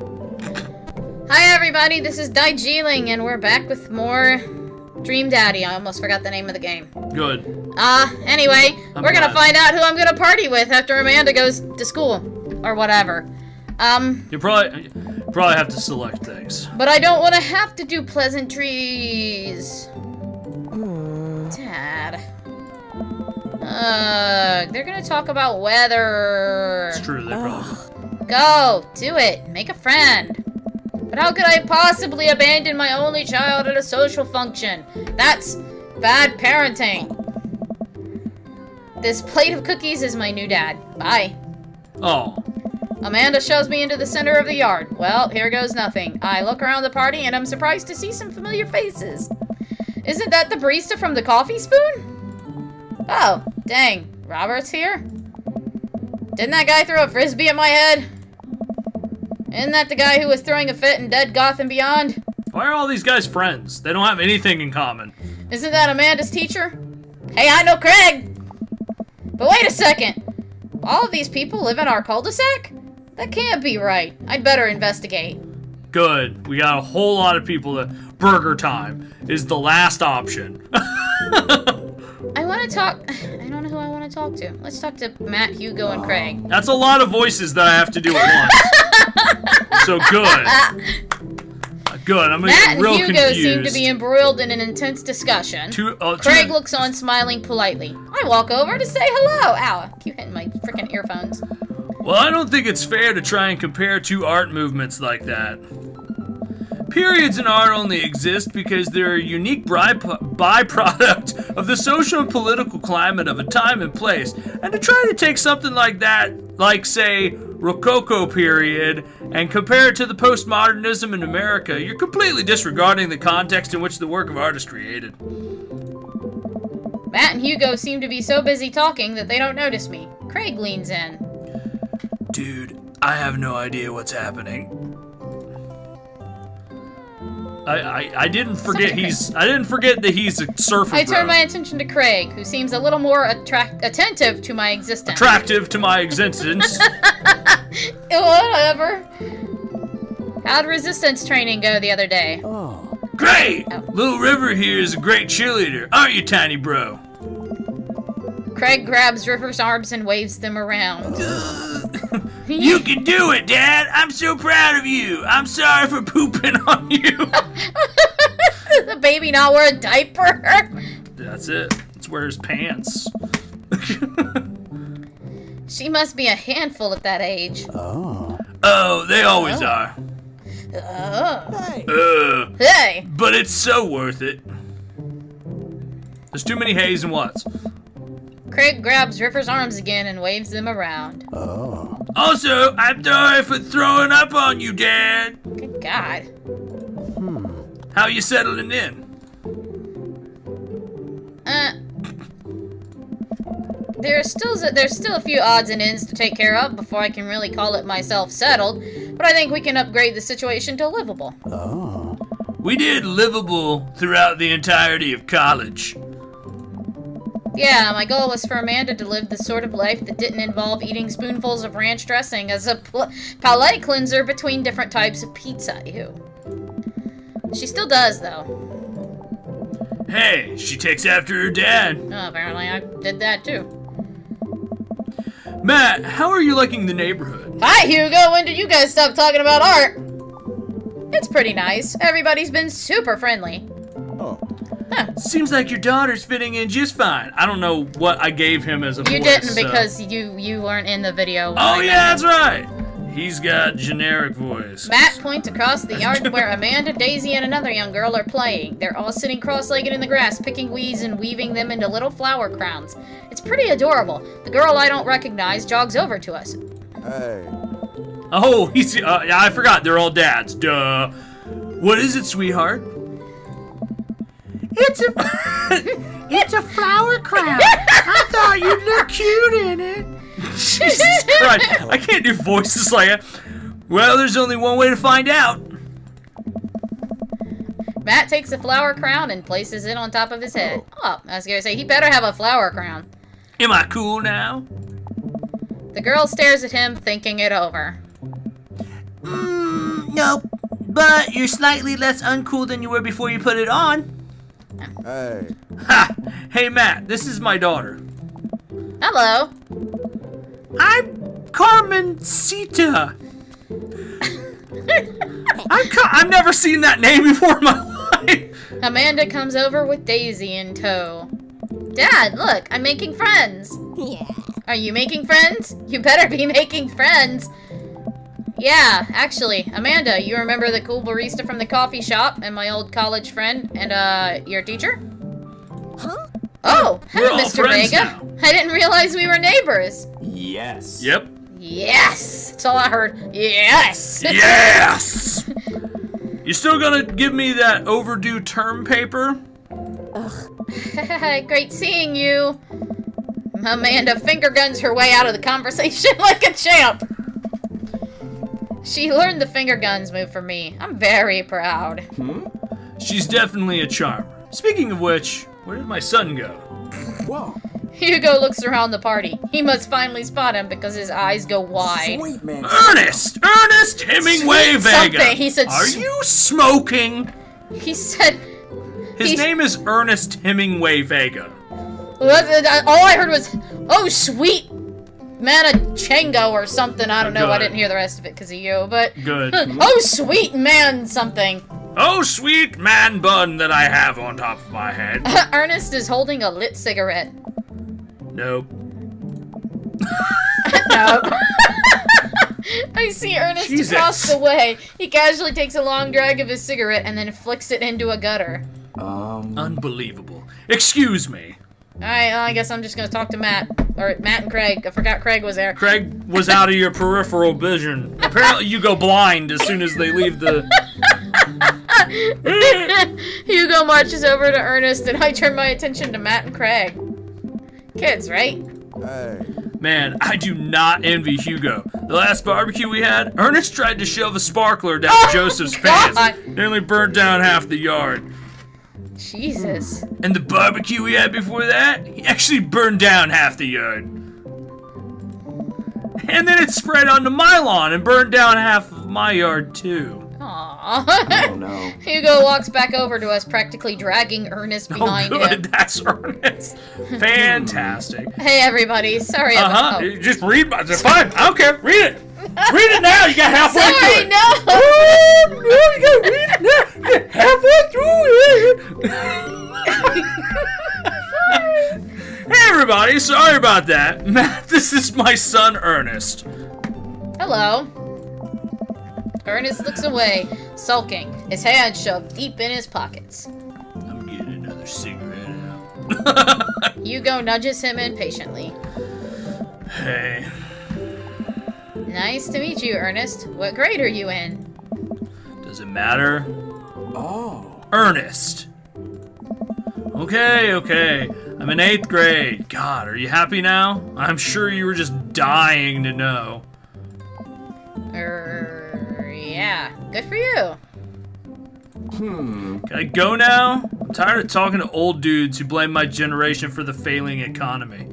Hi everybody, this is Diejeeling, and we're back with more Dream Daddy. I almost forgot the name of the game. Good. Anyway, we're gonna find out who I'm gonna party with after Amanda goes to school. Or whatever. You probably have to select things. But I don't want to have to do pleasantries. Dad. They're gonna talk about weather. It's true, they probably. Go, do it, make a friend. But how could I possibly abandon my only child at a social function? That's bad parenting. This plate of cookies is my new dad. Bye. Oh. Amanda shows me into the center of the yard. Well, here goes nothing. I look around the party and I'm surprised to see some familiar faces. Isn't that the barista from the Coffee Spoon? Oh, dang. Robert's here? Didn't that guy throw a frisbee at my head? Isn't that the guy who was throwing a fit in Dead Goth and Beyond? Why are all these guys friends? They don't have anything in common. Isn't that Amanda's teacher? Hey, I know Craig! But wait a second! All of these people live in our cul-de-sac? That can't be right. I'd better investigate. Good. We got a whole lot of people that Burger Time is the last option. I want to talk... I don't know who I want to talk to. Let's talk to Matt, Hugo, and Craig. That's a lot of voices that I have to do at once. So good. Good. I'm Matt real and Hugo confused. seem to be embroiled in an intense discussion. Craig looks on, smiling politely. I walk over to say hello. Ow, I keep hitting my freaking earphones. Well, I don't think it's fair to try and compare two art movements like that. Periods in art only exist because they're a unique byproduct of the social and political climate of a time and place. And to try to take something like that, like, say, Rococo period, and compare it to the postmodernism in America, you're completely disregarding the context in which the work of art is created. Matt and Hugo seem to be so busy talking that they don't notice me. Craig leans in. Dude, I have no idea what's happening. I didn't forget I didn't forget that he's a surfer. I turn my attention to Craig, who seems a little more attentive to my existence. Attractive to my existence. Whatever. How'd resistance training go the other day? Oh. Great! Oh. Little River here is a great cheerleader, aren't you, tiny bro? Craig grabs River's arms and waves them around. You can do it, Dad! I'm so proud of you! I'm sorry for pooping on you! The baby not wear a diaper? That's it. Let's wear his pants. She must be a handful at that age. Oh. Oh, they always are. Oh. Hey! But it's so worth it. There's too many hays and whats. Craig grabs River's arms again and waves them around. Oh. Also, I'm sorry for throwing up on you, Dad. Good God. How you settling in? There's still a few odds and ends to take care of before I can really call it myself settled, but I think we can upgrade the situation to livable. Oh. We did livable throughout the entirety of college. Yeah, my goal was for Amanda to live the sort of life that didn't involve eating spoonfuls of ranch dressing as a palate cleanser between different types of pizza. Ew. She still does, though. Hey, she takes after her dad. Oh, apparently I did that, too. Matt, how are you liking the neighborhood? Hi, Hugo! When did you guys stop talking about art? It's pretty nice. Everybody's been super friendly. Oh. Huh. Seems like your daughter's fitting in just fine. I don't know what I gave him as a voice. You didn't because you weren't in the video. Oh yeah, that's right. He's got generic voice. Matt points across the yard to where Amanda, Daisy, and another young girl are playing. They're all sitting cross-legged in the grass, picking weeds and weaving them into little flower crowns. It's pretty adorable. The girl I don't recognize jogs over to us. Hey. Oh, he's yeah, I forgot. They're all dads. Duh. What is it, sweetheart? It's a flower crown. I thought you'd look cute in it. Jesus Christ. I can't do voices like that. Well, there's only one way to find out. Matt takes the flower crown and places it on top of his head. Oh, I was gonna say, he better have a flower crown. Am I cool now? The girl stares at him, thinking it over. Nope. But you're slightly less uncool than you were before you put it on. Hey. Ha! Hey, Matt, this is my daughter. Hello. I'm Carmencita. I've never seen that name before in my life. Amanda comes over with Daisy in tow. Dad, look, I'm making friends. Yeah. Are you making friends? You better be making friends. Yeah, actually, Amanda, you remember the cool barista from the coffee shop and my old college friend and, your teacher? Huh? Oh, We're hello, all Mr. friends Vega. now. I didn't realize we were neighbors. Yes. Yep. Yes! That's all I heard. Yes! Yes! You still gonna give me that overdue term paper? Great seeing you. Amanda finger guns her way out of the conversation like a champ. She learned the finger guns move from me. I'm very proud. She's definitely a charmer. Speaking of which, where did my son go? Whoa. Hugo looks around the party. He must finally spot him because his eyes go wide. Sweet man. Ernest Hemingway Sweet Vega. something. He said Are you smoking? He said... His name is Ernest Hemingway Vega. All I heard was, oh, sweet Manachengo or something. I don't know. I Good. didn't hear the rest of it because of you, but... Good. Oh, sweet man something. Oh, sweet man bun that I have on top of my head. Ernest is holding a lit cigarette. Nope. No. I see Ernest Jesus. across the way. He casually takes a long drag of his cigarette and then flicks it into a gutter. Unbelievable. Excuse me. Alright, well, I guess I'm just gonna talk to Matt. Or Matt and Craig. I forgot Craig was there. Craig was out of your peripheral vision. Apparently you go blind as soon as they leave the... Hugo marches over to Ernest and I turn my attention to Matt and Craig. Kids, right? Hey. Man, I do not envy Hugo. The last barbecue we had, Ernest tried to shove a sparkler down Joseph's God. pants. Nearly burnt down half the yard. Jesus. And the barbecue we had before that, he actually burned down half the yard. And then it spread onto my lawn and burned down half of my yard too. Aww. Oh no. Hugo walks back over to us, practically dragging Ernest behind Oh good, him. that's Ernest. Fantastic. Hey everybody, sorry about Just read my, it's fine, I don't care, read it. Read it now, you got halfway Sorry, through it. no! Oh, no, you gotta read it now. You're halfway through it. Hey everybody, sorry about that. Matt, this is my son Ernest. Hello. Ernest looks away, sulking, his hands shoved deep in his pockets. I'm getting another cigarette out. Hugo nudges him impatiently. Hey, Nice to meet you, Ernest. What grade are you in? does it matter? Oh. Ernest. Okay, okay. I'm in 8th grade. God, are you happy now? I'm sure you were just dying to know. Yeah. Good for you. Can I go now? I'm tired of talking to old dudes who blame my generation for the failing economy.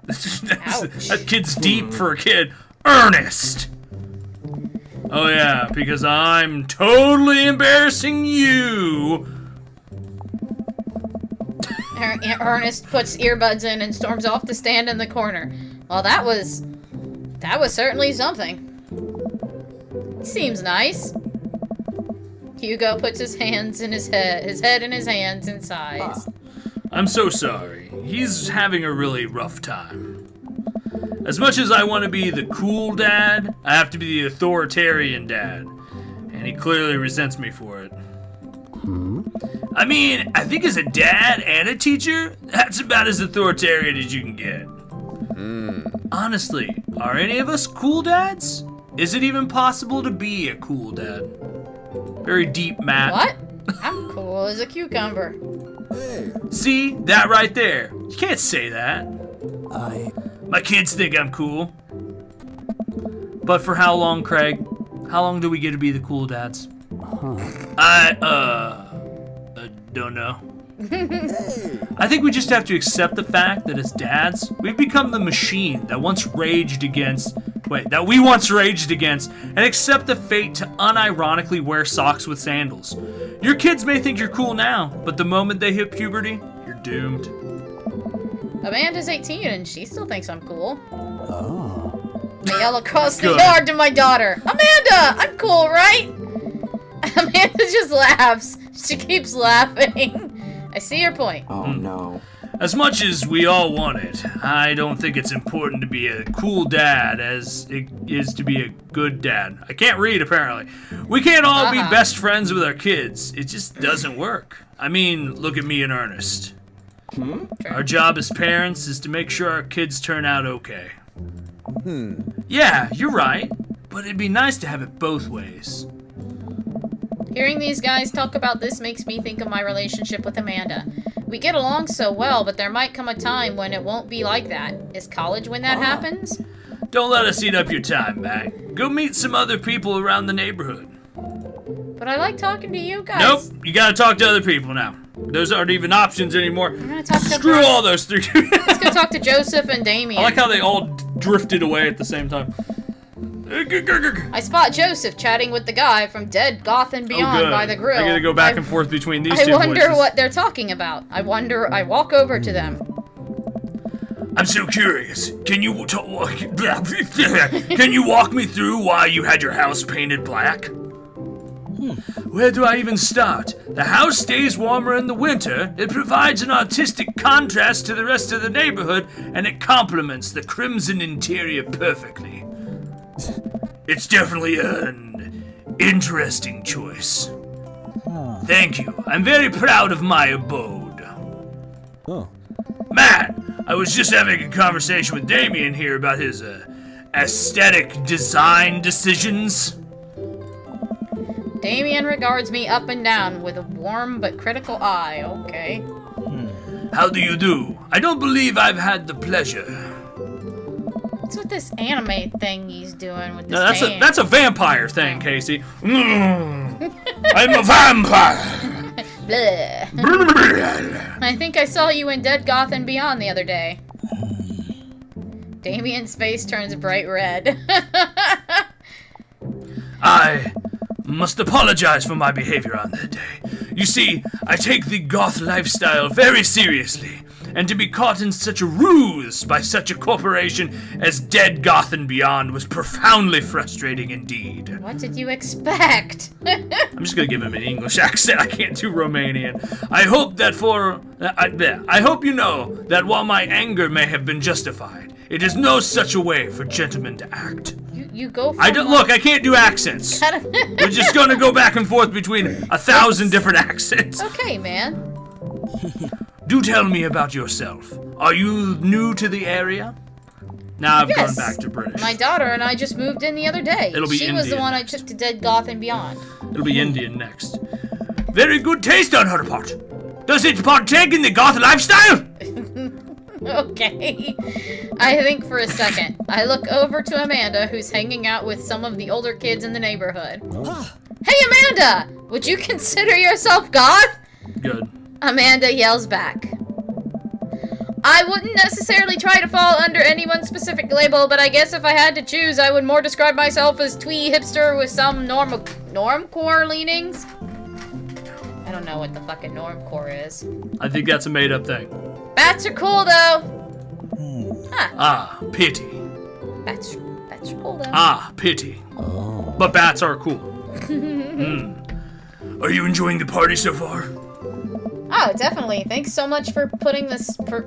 That kid's deep for a kid. Ernest! Oh yeah, because I'm totally embarrassing you. Ernest puts earbuds in and storms off to stand in the corner. Well, that was certainly something. He seems nice. Hugo puts his head in his hands and sighs. I'm so sorry. He's having a really rough time. As much as I want to be the cool dad, I have to be the authoritarian dad. And he clearly resents me for it. I mean, I think as a dad and a teacher, that's about as authoritarian as you can get. Honestly, are any of us cool dads? Is it even possible to be a cool dad? Very deep, Matt. What? I'm cool as a cucumber. Hey. See? That right there. You can't say that. My kids think I'm cool. But for how long, Craig? How long do we get to be the cool dads? I don't know. I think we just have to accept the fact that as dads, we've become the machine that once raged against that we once raged against, and accept the fate to unironically wear socks with sandals. Your kids may think you're cool now, but the moment they hit puberty, you're doomed. Amanda's 18 and she still thinks I'm cool. Oh. I yell across the Good. yard to my daughter. Amanda, I'm cool, right? Amanda just laughs. She keeps laughing. I see your point. Oh no. As much as we all want it, I don't think it's important to be a cool dad as it is to be a good dad. I can't read, apparently. We can't all be best friends with our kids. It just doesn't work. I mean, look at me and Ernest. Our job as parents is to make sure our kids turn out okay. Yeah, you're right, but it'd be nice to have it both ways. Hearing these guys talk about this makes me think of my relationship with Amanda. We get along so well, but there might come a time when it won't be like that. Is college when that happens? Don't let us eat up your time, Mac. Go meet some other people around the neighborhood. But I like talking to you guys. Nope, you gotta talk to other people now. Those aren't even options anymore. I'm gonna talk to Screw all those three. Let's go talk to Joseph and Damien. I like how they all drifted away at the same time. I spot Joseph chatting with the guy from Dead, Goth, and Beyond by the grill. I gotta go back and forth between these two I wonder voices. what they're talking about. I walk over to them. I'm so curious. Can you can you walk me through why you had your house painted black? Where do I even start? The house stays warmer in the winter, it provides an artistic contrast to the rest of the neighborhood, and it complements the crimson interior perfectly. It's definitely an interesting choice. Thank you. I'm very proud of my abode. Oh. Matt, I was just having a conversation with Damien here about his aesthetic design decisions. Damien regards me up and down with a warm but critical eye. Okay. How do you do? I don't believe I've had the pleasure. What's with this anime thing he's doing with this No, that's a vampire thing, Casey. I'm a vampire. Bleh. I think I saw you in Dead, Goth, and Beyond the other day. Damien's face turns bright red. I must apologize for my behavior on that day. You see, I take the goth lifestyle very seriously, and to be caught in such a ruse by such a corporation as Dead, Goth, and Beyond was profoundly frustrating indeed. What did you expect? I'm just gonna give him an English accent. I can't do Romanian. I hope that I hope you know that while my anger may have been justified, it is no such a way for gentlemen to act. You go for Look, I can't do accents. We're just gonna go back and forth between 1,000 different accents. Okay, man. Do tell me about yourself. Are you new to the area? Now I've gone back to British. My daughter and I just moved in the other day. It'll be She was the Indian one next. I took to Dead, Goth, and Beyond. It'll be Indian next. Very good taste on her part. Does it partake in the goth lifestyle? Okay. I think for a second. I look over to Amanda, who's hanging out with some of the older kids in the neighborhood. Hey, Amanda! Would you consider yourself goth? Good. Amanda yells back. I wouldn't necessarily try to fall under any one specific label, but I guess if I had to choose, I would more describe myself as twee hipster with some normcore leanings. I don't know what the fucking normcore is. I think that's a made-up thing. Bats are cool, though. Huh. Ah, pity. Bats are cool, though. Ah, pity. Oh. But bats are cool. Are you enjoying the party so far? Oh, definitely. Thanks so much for putting this for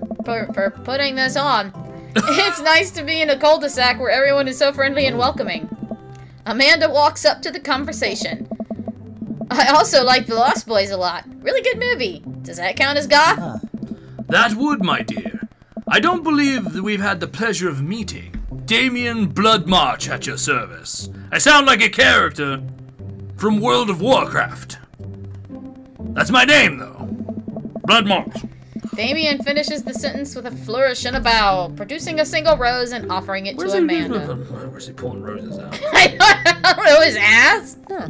putting this on. It's nice to be in a cul-de-sac where everyone is so friendly and welcoming. Amanda walks up to the conversation. I also like The Lost Boys a lot. Really good movie. Does that count as goth? That would, my dear. I don't believe that we've had the pleasure of meeting. Damien Bloodmarch at your service. I sound like a character from World of Warcraft. That's my name, though. Bloodmarch. Damien finishes the sentence with a flourish and a bow, producing a single rose and offering it to Amanda. Where's he pulling roses out? I don't know, his ass? Huh.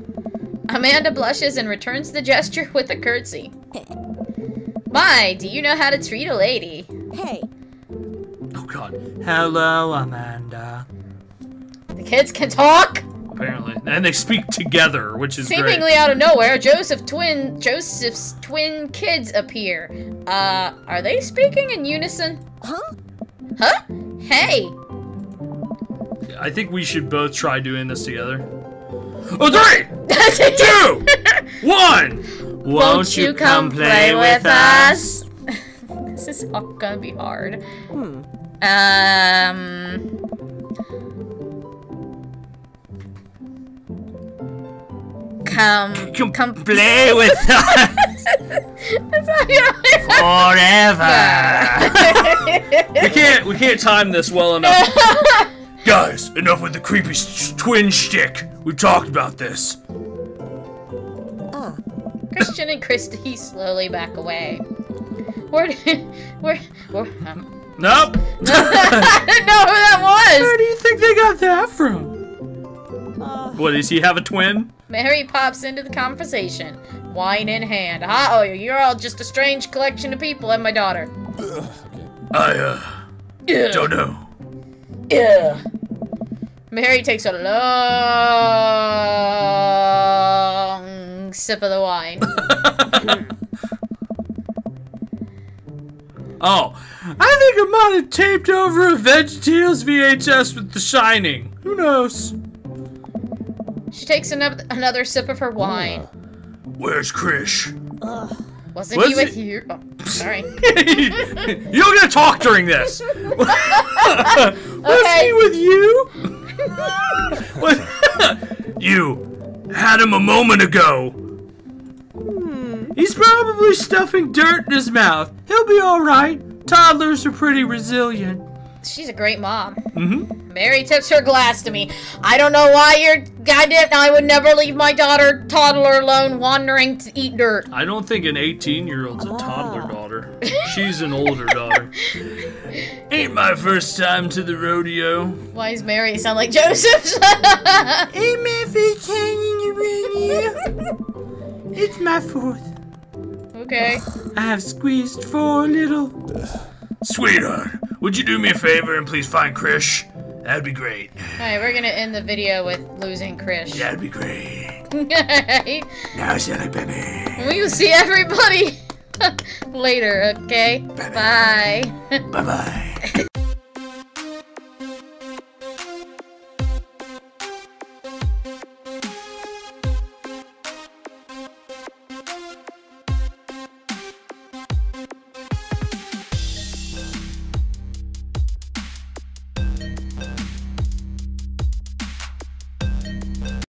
Amanda blushes and returns the gesture with a curtsy. My, do you know how to treat a lady? Hey. Oh, God. Hello, Amanda. Kids can talk? Apparently. And they speak together, which is Seemingly great. out of nowhere, Joseph's twin kids appear. Are they speaking in unison? Huh? Hey! I think we should both try doing this together. Oh, 3, 2, 1! Won't you come play with us? This is all gonna be hard. Come play with us forever. we can't time this well enough. Guys, enough with the creepy twin shtick. We've talked about this. Christian and Christy slowly back away. Nope. Nope. I didn't know who that was. Where do you think they got that from? What, does he have a twin? Mary pops into the conversation, wine in hand. Uh-oh, you're all just a strange collection of people and my daughter. I, don't know. Yeah. Mary takes a long sip of the wine. Oh, I think I might have taped over a VeggieTales VHS with The Shining. Who knows? She takes another sip of her wine. Where's Krish? Wasn't he with you? Oh, sorry. You don't get to talk during this. Was he with you? You had him a moment ago. He's probably stuffing dirt in his mouth. He'll be all right. Toddlers are pretty resilient. She's a great mom. Mary tips her glass to me. I don't know why you're goddamn. I would never leave my toddler alone wandering to eat dirt. I don't think an 18-year-old's a toddler daughter. She's an older daughter. Ain't my first time to the rodeo. Why does Mary sound like Joseph's? Ain't my first time in the rodeo. It's my fourth. Okay. I have squeezed 4 little. Sweetheart, would you do me a favor and please find Krish? That'd be great. Alright, we're gonna end the video with losing Krish. That'd be great. Alright. Now silly baby. We will see everybody later, okay? Bye. Bye-bye.